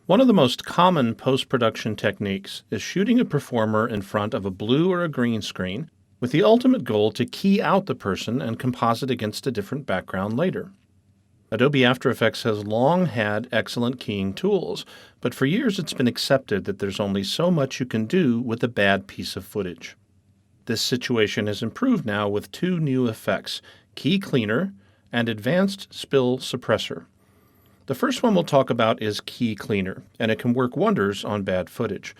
One of the most common post-production techniques is shooting a performer in front of a blue or a green screen with the ultimate goal to key out the person and composite against a different background later. Adobe After Effects has long had excellent keying tools, but for years it's been accepted that there's only so much you can do with a bad piece of footage. This situation has improved now with two new effects, Key Cleaner and Advanced Spill Suppressor. The first one we'll talk about is Key Cleaner, and it can work wonders on bad footage.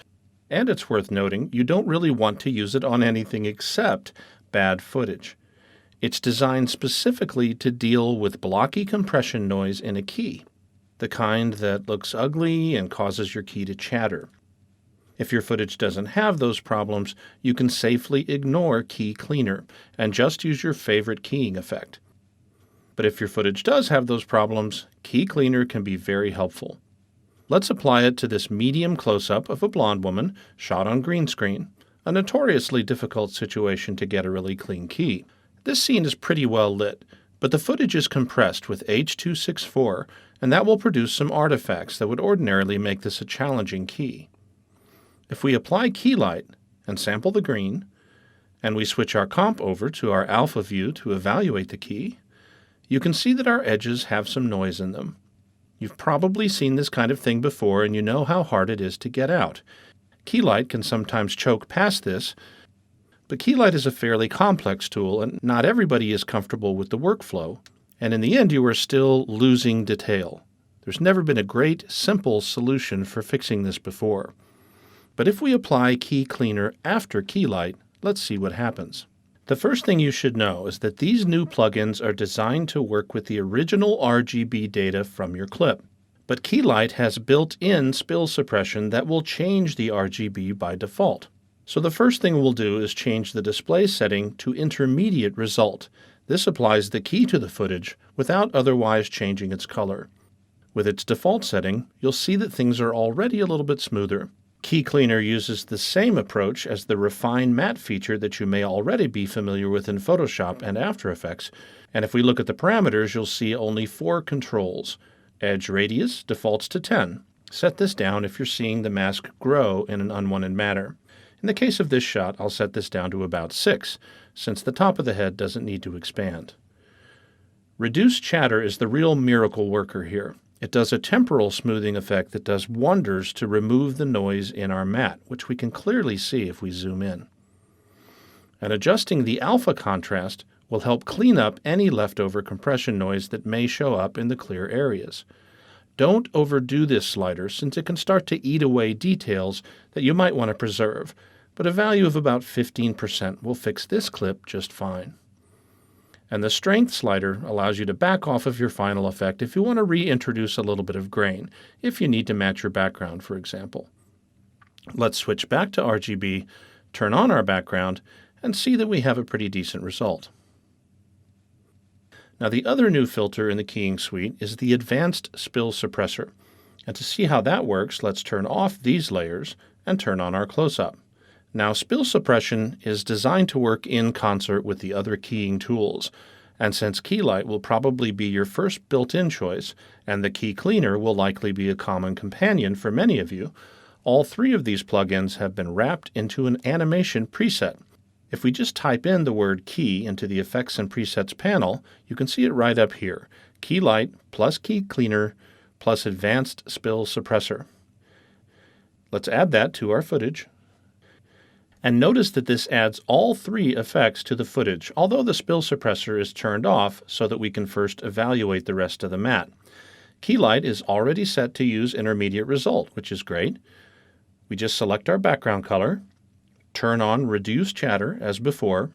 And it's worth noting, you don't really want to use it on anything except bad footage. It's designed specifically to deal with blocky compression noise in a key, the kind that looks ugly and causes your key to chatter. If your footage doesn't have those problems, you can safely ignore Key Cleaner and just use your favorite keying effect. But if your footage does have those problems, Key Cleaner can be very helpful. Let's apply it to this medium close-up of a blonde woman shot on green screen, a notoriously difficult situation to get a really clean key. This scene is pretty well lit, but the footage is compressed with H.264, and that will produce some artifacts that would ordinarily make this a challenging key. If we apply key light and sample the green, and we switch our comp over to our alpha view to evaluate the key, you can see that our edges have some noise in them. You've probably seen this kind of thing before, and you know how hard it is to get out. Key light can sometimes choke past this, but key light is a fairly complex tool, and not everybody is comfortable with the workflow, and in the end you are still losing detail. There's never been a great, simple solution for fixing this before. But if we apply Key Cleaner after key light, let's see what happens. The first thing you should know is that these new plugins are designed to work with the original RGB data from your clip. But key light has built-in spill suppression that will change the RGB by default. So the first thing we'll do is change the display setting to intermediate result. This applies the key to the footage without otherwise changing its color. With its default setting, you'll see that things are already a little bit smoother. Key Cleaner uses the same approach as the Refine Matte feature that you may already be familiar with in Photoshop and After Effects, and if we look at the parameters, you'll see only 4 controls. Edge radius defaults to 10. Set this down if you're seeing the mask grow in an unwanted manner. In the case of this shot, I'll set this down to about 6, since the top of the head doesn't need to expand. Reduce chatter is the real miracle worker here. It does a temporal smoothing effect that does wonders to remove the noise in our matte, which we can clearly see if we zoom in. And adjusting the alpha contrast will help clean up any leftover compression noise that may show up in the clear areas. Don't overdo this slider since it can start to eat away details that you might want to preserve, but a value of about 15% will fix this clip just fine. And the strength slider allows you to back off of your final effect if you want to reintroduce a little bit of grain, if you need to match your background, for example. Let's switch back to RGB, turn on our background, and see that we have a pretty decent result. Now the other new filter in the keying suite is the Advanced Spill Suppressor. And to see how that works, let's turn off these layers and turn on our close-up. Now, spill suppression is designed to work in concert with the other keying tools, and since key light will probably be your first built-in choice, and the Key Cleaner will likely be a common companion for many of you, all 3 of these plugins have been wrapped into an animation preset. If we just type in the word key into the Effects and Presets panel, you can see it right up here, Key Light plus Key Cleaner plus Advanced Spill Suppressor. Let's add that to our footage. And notice that this adds all 3 effects to the footage, although the spill suppressor is turned off so that we can first evaluate the rest of the matte. Key light is already set to use intermediate result, which is great. We just select our background color, turn on reduce chatter as before,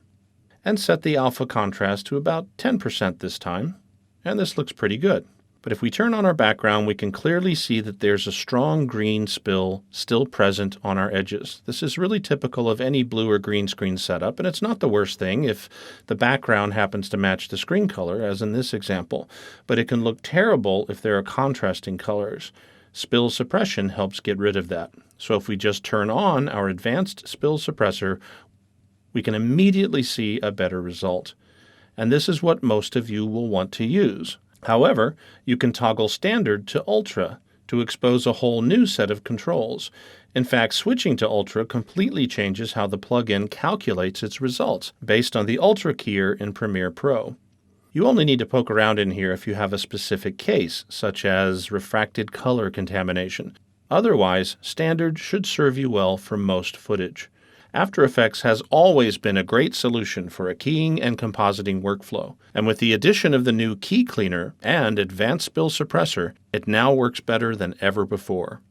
and set the alpha contrast to about 10% this time, and this looks pretty good. But if we turn on our background, we can clearly see that there's a strong green spill still present on our edges. This is really typical of any blue or green screen setup, and it's not the worst thing if the background happens to match the screen color, as in this example. But it can look terrible if there are contrasting colors. Spill suppression helps get rid of that. So if we just turn on our Advanced Spill Suppressor, we can immediately see a better result. And this is what most of you will want to use. However, you can toggle Standard to Ultra to expose a whole new set of controls. In fact, switching to Ultra completely changes how the plugin calculates its results based on the Ultra keyer in Premiere Pro. You only need to poke around in here if you have a specific case, such as refracted color contamination. Otherwise, Standard should serve you well for most footage. After Effects has always been a great solution for a keying and compositing workflow, and with the addition of the new Key Cleaner and Advanced Spill Suppressor, it now works better than ever before.